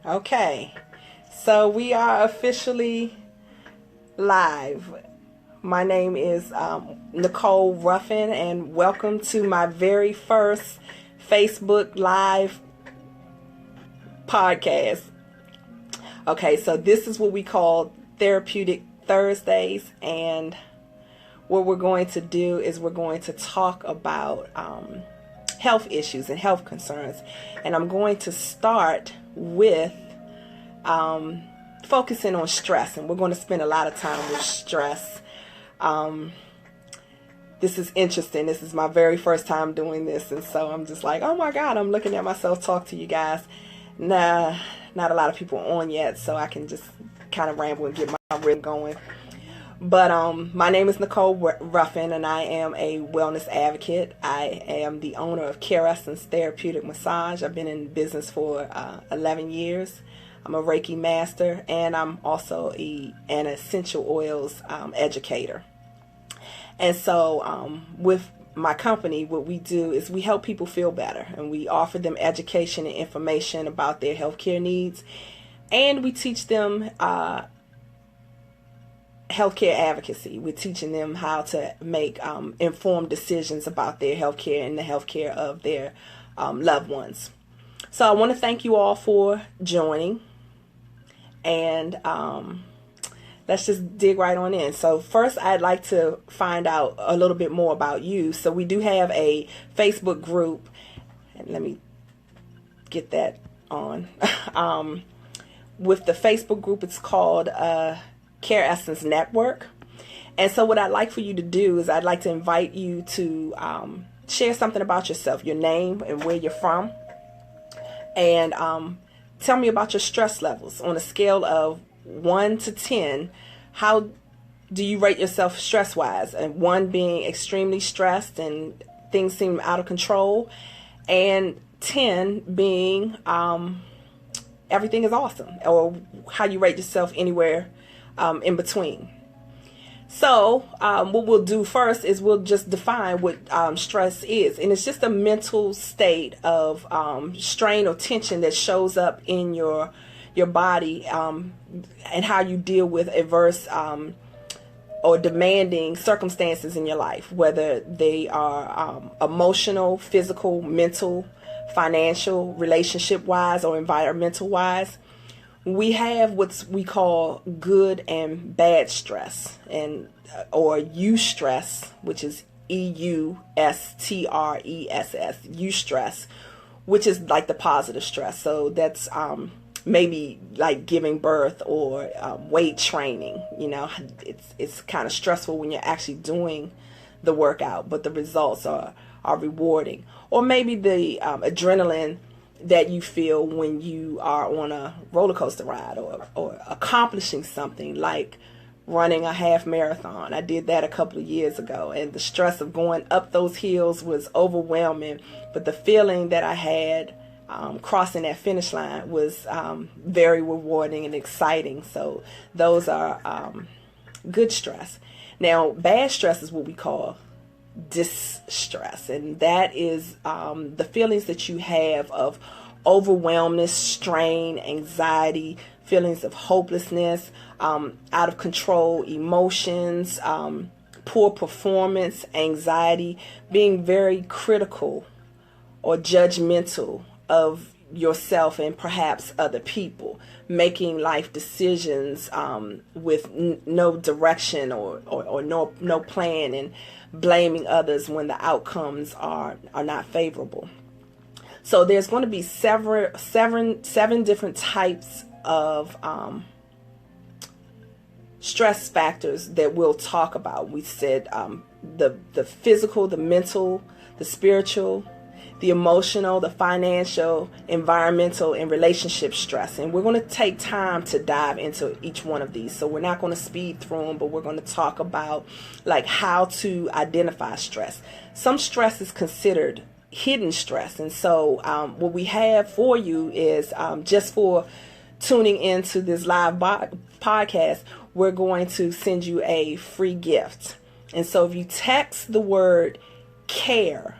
Okay, so we are officially live. My name is Nicole Ruffin, and welcome to my very first Facebook Live podcast. Okay, so this is what we call Therapeutic Thursdays, and what we're going to do is we're going to talk about health issues and health concerns. And I'm going to start with focusing on stress, and we're going to spend a lot of time with stress. This is interesting. This is my very first time doing this, and so I'm just like, oh my God, I'm looking at myself talk to you guys. Nah, not a lot of people on yet, so I can just kind of ramble and get my rhythm going. But my name is Nicole Ruffin, and I am a wellness advocate. I am the owner of Caressentials Therapeutic Massage. I've been in business for 11 years. I'm a Reiki master, and I'm also an essential oils educator. And so with my company, what we do is we help people feel better, and we offer them education and information about their healthcare needs, and we teach them healthcare advocacy. We're teaching them how to make informed decisions about their healthcare and the healthcare of their loved ones. So I want to thank you all for joining, and let's just dig right on in. So first, I'd like to find out a little bit more about you. So we do have a Facebook group, and let me get that on. With the Facebook group, it's called Caressentials Network. And so what I'd like for you to do is I'd like to invite you to share something about yourself, your name and where you're from, and tell me about your stress levels on a scale of 1 to 10. How do you rate yourself stress wise? And 1 being extremely stressed and things seem out of control, and 10 being everything is awesome, or how you rate yourself anywhere in between. So what we'll do first is we'll just define what stress is. And it's just a mental state of strain or tension that shows up in your body, and how you deal with adverse or demanding circumstances in your life, whether they are emotional, physical, mental, financial, relationship wise, or environmental wise. We have what we call good and bad stress, and or eustress, which is EUSTRESS, eustress, which is like the positive stress. So that's maybe like giving birth or weight training. You know, it's kind of stressful when you're actually doing the workout, but the results are rewarding. Or maybe the adrenaline that you feel when you are on a roller coaster ride, or accomplishing something like running a half marathon. I did that a couple of years ago, and the stress of going up those hills was overwhelming, but the feeling that I had crossing that finish line was very rewarding and exciting. So those are good stress. Now, bad stress is what we call distress, and that is the feelings that you have of overwhelmness, strain, anxiety, feelings of hopelessness, out of control emotions, poor performance, anxiety, being very critical or judgmental of yourself and perhaps other people, making life decisions with no direction or no plan, and blaming others when the outcomes are not favorable. So there's going to be seven different types of stress factors that we'll talk about. We said the physical, the mental, the spiritual, the emotional, the financial, environmental, and relationship stress. And we're going to take time to dive into each one of these. So we're not going to speed through them, but we're going to talk about like how to identify stress. Some stress is considered hidden stress. And so what we have for you is just for tuning into this live podcast, we're going to send you a free gift. And so if you text the word CARE,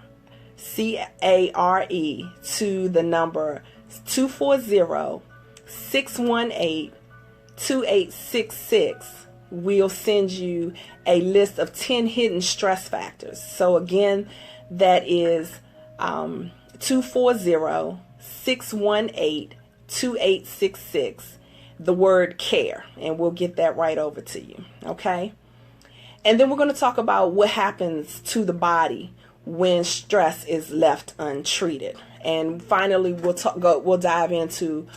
C-A-R-E, to the number 240 618-2866 will send you a list of 10 hidden stress factors. So again, that is 240-618-2866, the word CARE, and we'll get that right over to you. Okay. And then we're going to talk about what happens to the body when stress is left untreated. And finally, we'll dive into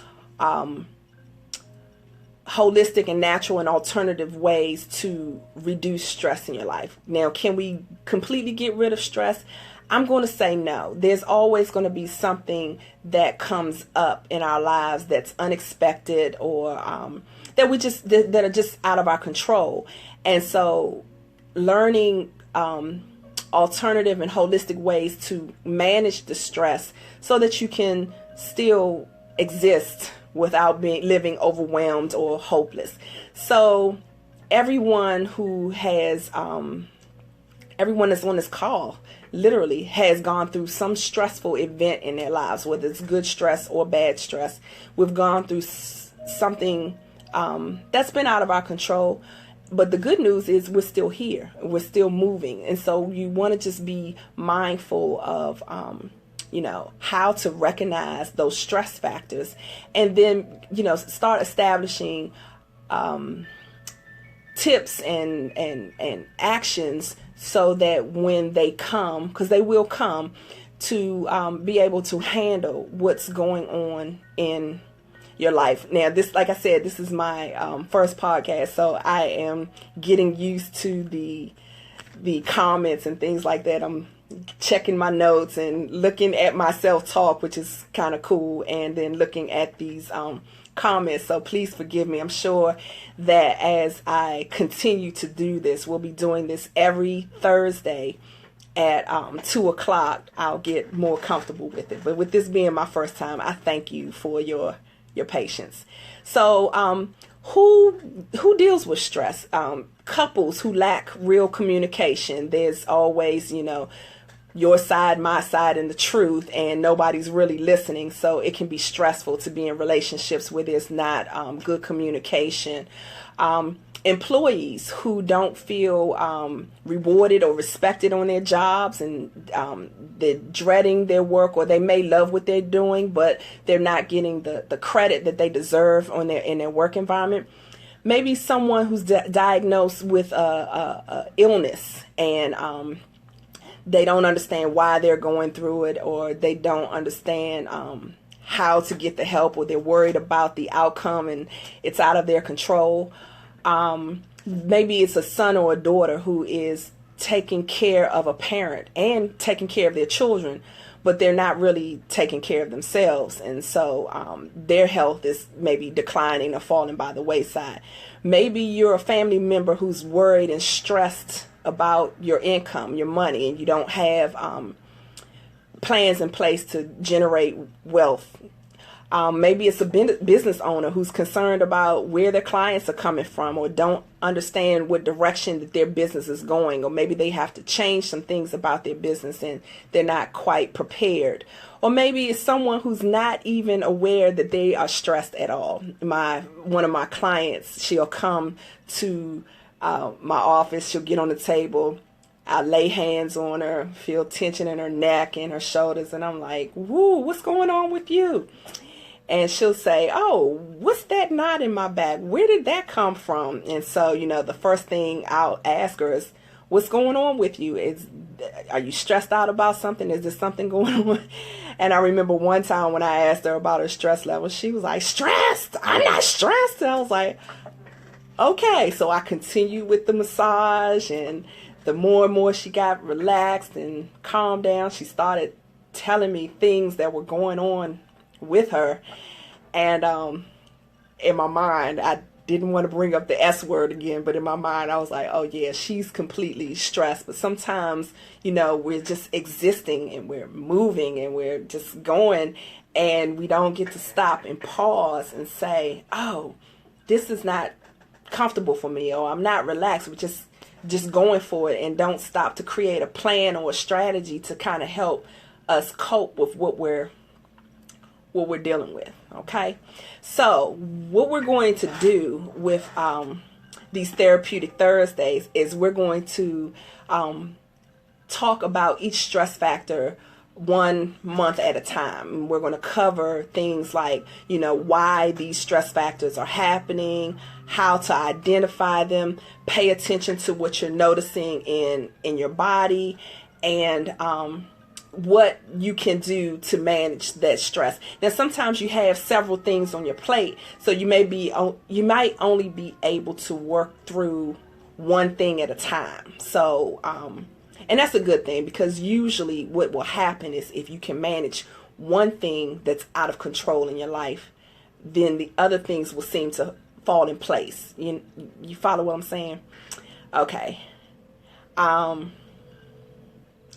holistic and natural and alternative ways to reduce stress in your life. Now, can we completely get rid of stress? I'm going to say no. There's always going to be something that comes up in our lives that's unexpected, or that are just out of our control. And so learning alternative and holistic ways to manage the stress so that you can still exist without living overwhelmed or hopeless. So everyone that's on this call literally has gone through some stressful event in their lives, whether it's good stress or bad stress. We've gone through something that's been out of our control. But the good news is we're still here. We're still moving. And so you want to just be mindful of, how to recognize those stress factors, and then, start establishing tips and actions so that when they come, because they will come, to be able to handle what's going on in your life. Now, this, like I said, this is my first podcast, so I am getting used to the comments and things like that. I'm checking my notes and looking at myself talk, which is kind of cool, and then looking at these comments. So please forgive me. I'm sure that as I continue to do this, we'll be doing this every Thursday at 2 o'clock. I'll get more comfortable with it. But with this being my first time, I thank you for your patience. So who deals with stress? Couples who lack real communication. There's always, your side, my side, and the truth, and nobody's really listening. So it can be stressful to be in relationships where there's not good communication. Employees who don't feel rewarded or respected on their jobs, and they're dreading their work, or they may love what they're doing, but they're not getting the credit that they deserve in their work environment. Maybe someone who's diagnosed with a illness, and they don't understand why they're going through it, or they don't understand how to get the help, or they're worried about the outcome and it's out of their control. Maybe it's a son or a daughter who is taking care of a parent and taking care of their children, but they're not really taking care of themselves. And so their health is maybe declining or falling by the wayside. Maybe you're a family member who's worried and stressed about your income, your money, and you don't have plans in place to generate wealth. Maybe it's a business owner who's concerned about where their clients are coming from, or don't understand what direction that their business is going, or maybe they have to change some things about their business and they're not quite prepared. Or maybe it's someone who's not even aware that they are stressed at all. One of my clients, she'll come to my office, she'll get on the table, I lay hands on her, feel tension in her neck and her shoulders, and I'm like, woo, what's going on with you? And she'll say, oh, what's that knot in my back? Where did that come from? And so, the first thing I'll ask her is, what's going on with you? Are you stressed out about something? Is there something going on? And I remember one time when I asked her about her stress level, she was like, stressed? I'm not stressed. And I was like, okay. So I continued with the massage, and the more and more she got relaxed and calmed down, she started telling me things that were going on with her. And in my mind, I didn't want to bring up the S word again, but in my mind I was like, oh yeah, she's completely stressed. But sometimes, we're just existing and we're moving and we're just going, and we don't get to stop and pause and say, oh, this is not comfortable for me, or I'm not relaxed. We're just going for it, and don't stop to create a plan or a strategy to kind of help us cope with what we're what we're dealing with. Okay, so what we're going to do with these Therapeutic Thursdays is we're going to talk about each stress factor 1 month at a time. We're going to cover things like, why these stress factors are happening, how to identify them, pay attention to what you're noticing in your body, and what you can do to manage that stress. Now, sometimes you have several things on your plate, so you might only be able to work through one thing at a time. So, and that's a good thing, because usually what will happen is if you can manage one thing that's out of control in your life, then the other things will seem to fall in place. You follow what I'm saying? Okay.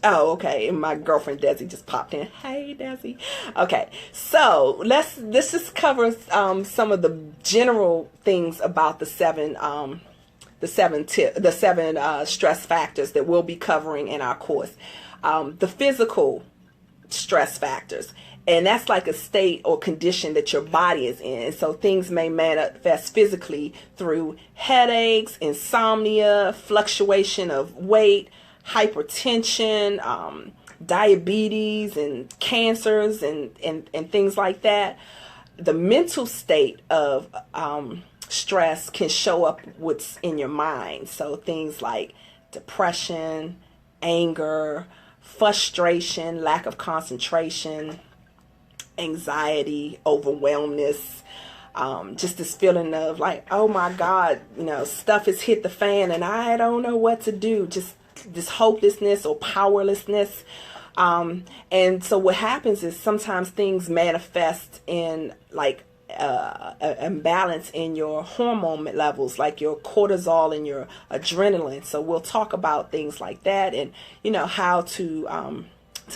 Oh, okay. And my girlfriend Desi just popped in. Hey, Desi. Okay, so let's just cover some of the general things about the seven stress factors that we'll be covering in our course. The physical stress factors, and that's like a state or condition that your body is in. So things may manifest physically through headaches, insomnia, fluctuation of weight, hypertension, diabetes, and cancers, and things like that. The mental state of stress can show up what's in your mind. So things like depression, anger, frustration, lack of concentration, anxiety, overwhelmness, just this feeling of like, oh my God, stuff has hit the fan and I don't know what to do. Just this hopelessness or powerlessness. And so what happens is sometimes things manifest in like imbalance in your hormone levels, like your cortisol and your adrenaline. So we'll talk about things like that, and how to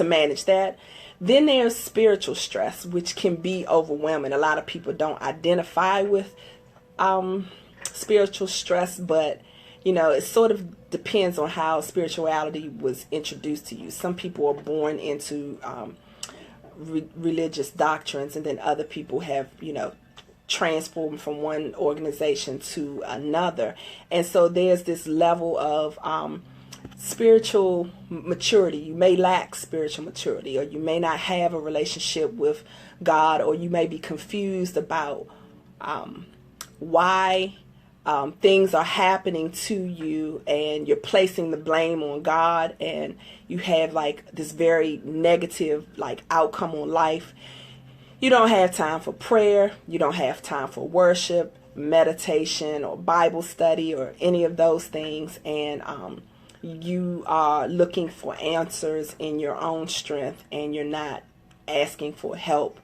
manage that. Then there's spiritual stress, which can be overwhelming. A lot of people don't identify with spiritual stress, but it sort of depends on how spirituality was introduced to you. Some people are born into religious doctrines, and then other people have transformed from one organization to another. And so there's this level of spiritual maturity. You may lack spiritual maturity, or you may not have a relationship with God, or you may be confused about why things are happening to you, and you're placing the blame on God, and you have like this very negative like outcome on life. You don't have time for prayer. You don't have time for worship, meditation, or Bible study, or any of those things. And you are looking for answers in your own strength, and you're not asking for help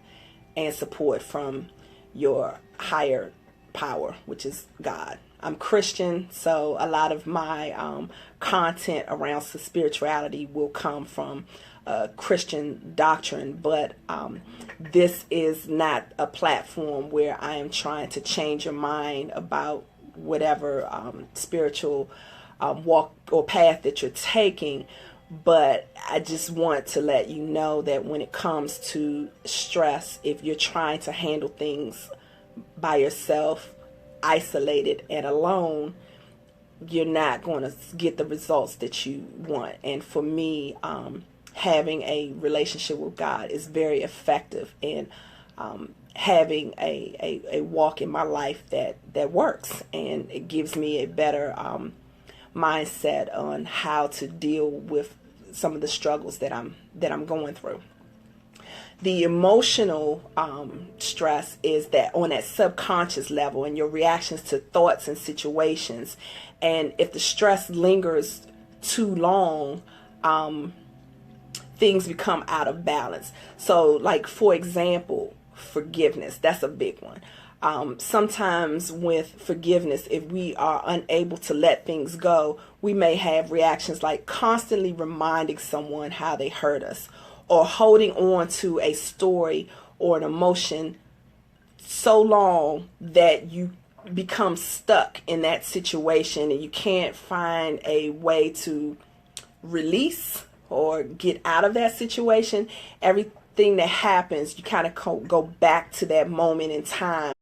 and support from your higher power, which is God. I'm Christian, so a lot of my content around spirituality will come from Christian doctrine, but this is not a platform where I am trying to change your mind about whatever spiritual walk or path that you're taking. But I just want to let you know that when it comes to stress, if you're trying to handle things by yourself, isolated and alone, you're not going to get the results that you want. And for me, having a relationship with God is very effective in having a walk in my life that works, and it gives me a better mindset on how to deal with some of the struggles that I'm going through. The emotional stress is that on that subconscious level, and your reactions to thoughts and situations. And if the stress lingers too long, things become out of balance. So like, for example, forgiveness, that's a big one. Sometimes with forgiveness, if we are unable to let things go, we may have reactions like constantly reminding someone how they hurt us, or holding on to a story or an emotion so long that you become stuck in that situation and you can't find a way to release or get out of that situation. Every thing that happens, you kind of go back to that moment in time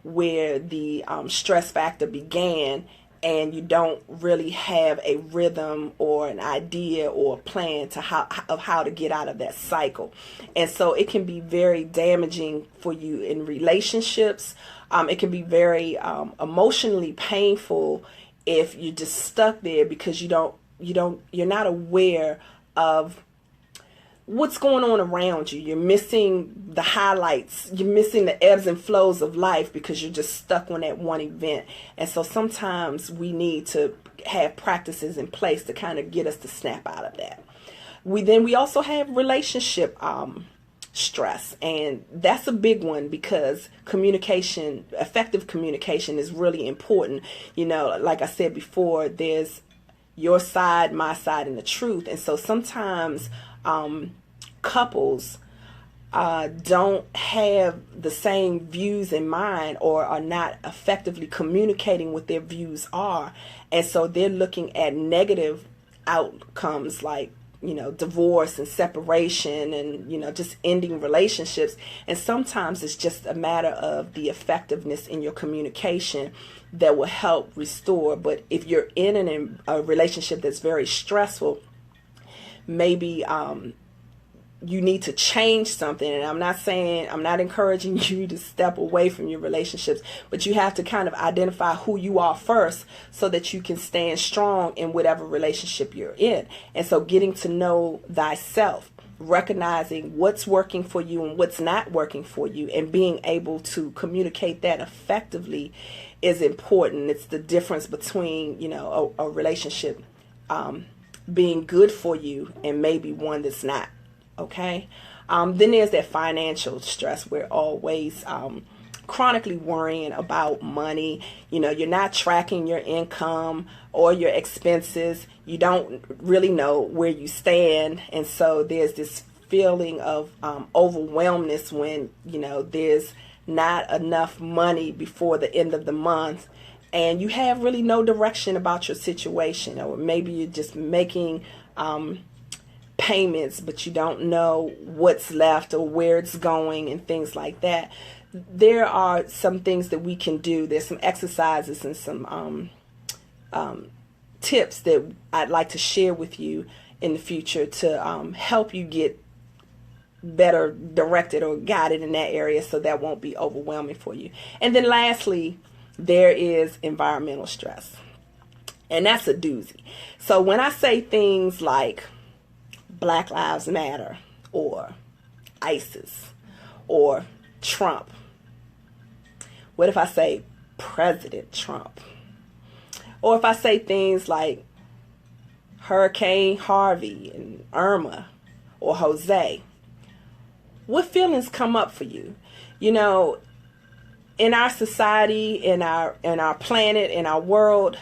where the stress factor began, and you don't really have a rhythm or an idea or a plan to how to get out of that cycle. And so it can be very damaging for you in relationships. It can be very emotionally painful if you're just stuck there because you're not aware of what's going on around you. You're missing the highlights. You're missing the ebbs and flows of life because you're just stuck on that one event. And so sometimes we need to have practices in place to kind of get us to snap out of that. We also have relationship stress, and that's a big one because effective communication is really important. Like I said before, there's your side, my side, and the truth. And so sometimes couples don't have the same views in mind, or are not effectively communicating what their views are. And so they're looking at negative outcomes like, divorce and separation and, just ending relationships. And sometimes it's just a matter of the effectiveness in your communication that will help restore. But if you're in a relationship that's very stressful, maybe you need to change something. And I'm not encouraging you to step away from your relationships, but you have to kind of identify who you are first so that you can stand strong in whatever relationship you're in. And so getting to know thyself, recognizing what's working for you and what's not working for you, and being able to communicate that effectively is important. It's the difference between, a relationship being good for you and maybe one that's not. Okay. Then there's that financial stress. We're always chronically worrying about money. You're not tracking your income or your expenses. You don't really know where you stand. And so there's this feeling of overwhelmness when, there's not enough money before the end of the month. And you have really no direction about your situation. Or maybe you're just making payments, but you don't know what's left or where it's going and things like that. There are some things that we can do. There's some exercises and some tips that I'd like to share with you in the future to help you get better directed or guided in that area so that won't be overwhelming for you. And then lastly, there is environmental stress. And that's a doozy. So when I say things like Black Lives Matter or ISIS or Trump, what if I say President Trump? Or if I say things like Hurricane Harvey and Irma or Jose, what feelings come up for you? In our society, in our planet, in our world,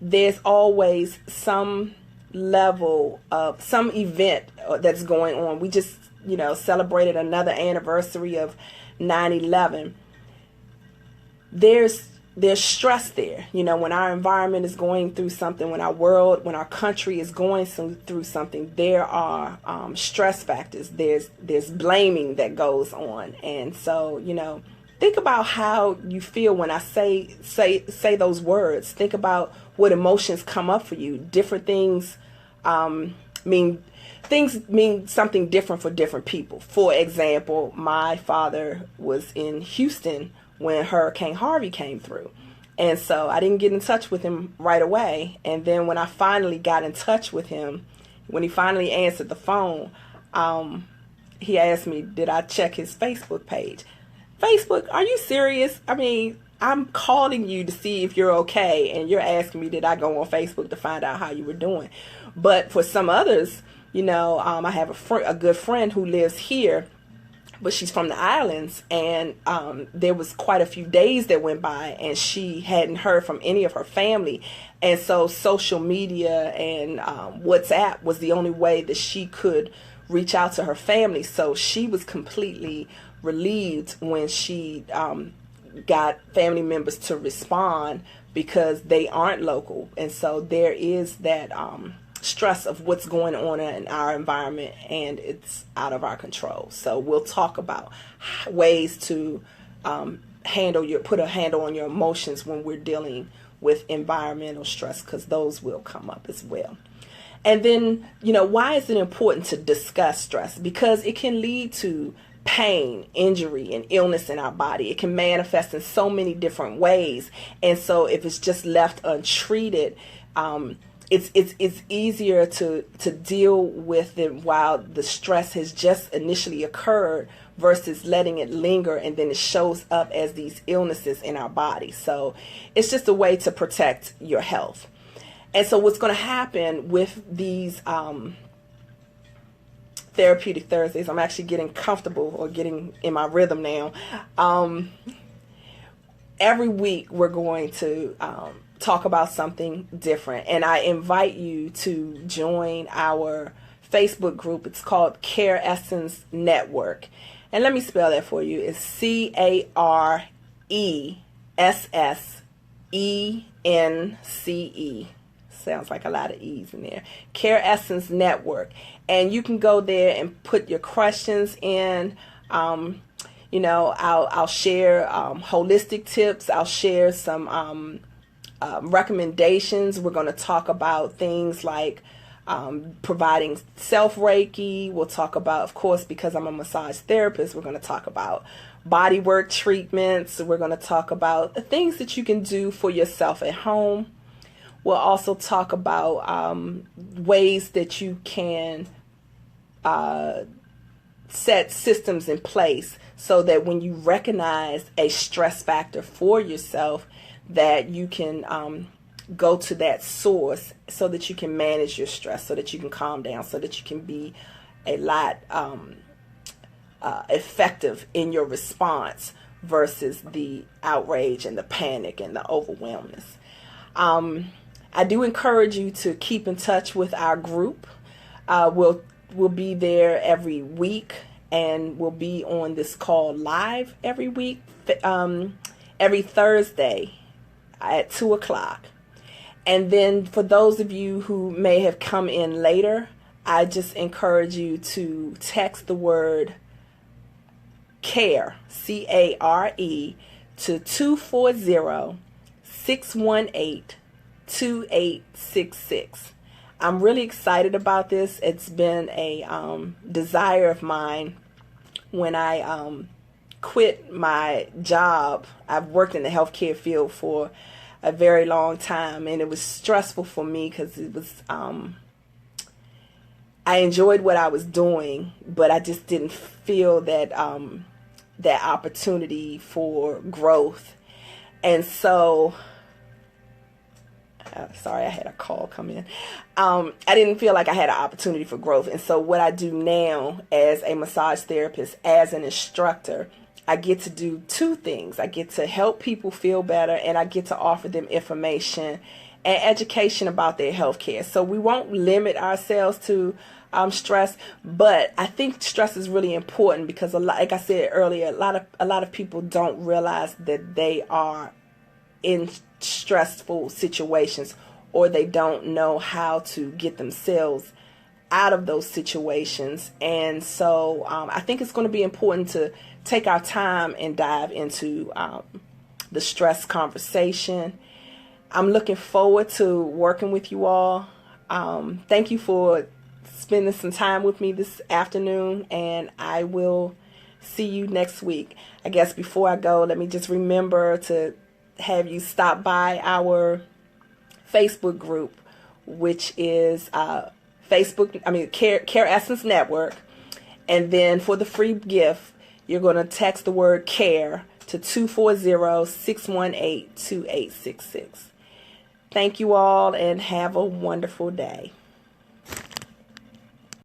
there's always some level of some event that's going on. We just, celebrated another anniversary of 9/11. There's stress there. When our environment is going through something, when our country is going through something, there are stress factors. There's blaming that goes on. And so, think about how you feel when I say those words. Think about what emotions come up for you. Different things mean something different for different people. For example, my father was in Houston when Hurricane Harvey came through. And so I didn't get in touch with him right away. And then when I finally got in touch with him, when he finally answered the phone, he asked me, did I check his Facebook page? Facebook, are you serious? I mean, I'm calling you to see if you're okay, and you're asking me, did I go on Facebook to find out how you were doing? But for some others, I have a good friend who lives here, but she's from the islands, and there was quite a few days that went by, and she hadn't heard from any of her family. And so social media and WhatsApp was the only way that she could reach out to her family. So she was completely relieved when she got family members to respond, because they aren't local. And so there is that stress of what's going on in our environment, and it's out of our control. So we'll talk about ways to put a handle on your emotions when we're dealing with environmental stress, because those will come up as well. And then, why is it important to discuss stress? Because it can lead to pain, injury, and illness in our body. It can manifest in so many different ways. And so if it's just left untreated, it's easier to deal with it while the stress has just initially occurred, versus letting it linger and then it shows up as these illnesses in our body. So it's just a way to protect your health. And so what's going to happen with these Therapeutic Thursdays, I'm actually getting comfortable or getting in my rhythm now. Every week we're going to talk about something different. And I invite you to join our Facebook group. It's called Caressentials Network. And let me spell that for you. It's CARESSENCE. Sounds like a lot of E's in there. Caressentials Network. And you can go there and put your questions in. I'll share holistic tips. I'll share some recommendations. We're going to talk about things like providing self-Reiki. We'll talk about, of course, because I'm a massage therapist, we're going to talk about body work treatments. We're going to talk about the things that you can do for yourself at home. We'll also talk about ways that you can set systems in place so that when you recognize a stress factor for yourself, that you can go to that source so that you can manage your stress, so that you can calm down, so that you can be a lot effective in your response versus the outrage and the panic and the overwhelmness. I do encourage you to keep in touch with our group. We'll be there every week, and we'll be on this call live every week, every Thursday at 2:00. And then for those of you who may have come in later, I just encourage you to text the word CARE, C-A-R-E, to 240-618-2866. I'm really excited about this. It's been a desire of mine. When I quit my job, I've worked in the healthcare field for a very long time, and it was stressful for me because it was I enjoyed what I was doing, but I just didn't feel that that opportunity for growth. And so sorry, I had a call come in. I didn't feel like I had an opportunity for growth. And so what I do now as a massage therapist, as an instructor, I get to do two things. I get to help people feel better, and I get to offer them information and education about their health care. So we won't limit ourselves to stress, but I think stress is really important because, like I said earlier, a lot of people don't realize that they are in stressful situations, or they don't know how to get themselves out of those situations. And so I think it's going to be important to take our time and dive into the stress conversation. I'm looking forward to working with you all. Thank you for spending some time with me this afternoon, and I will see you next week. I guess before I go, let me just remember to have you stop by our Facebook group, which is Caressentials Network. And then for the free gift, you're going to text the word CARE to 240-618-2866. Thank you all, and have a wonderful day.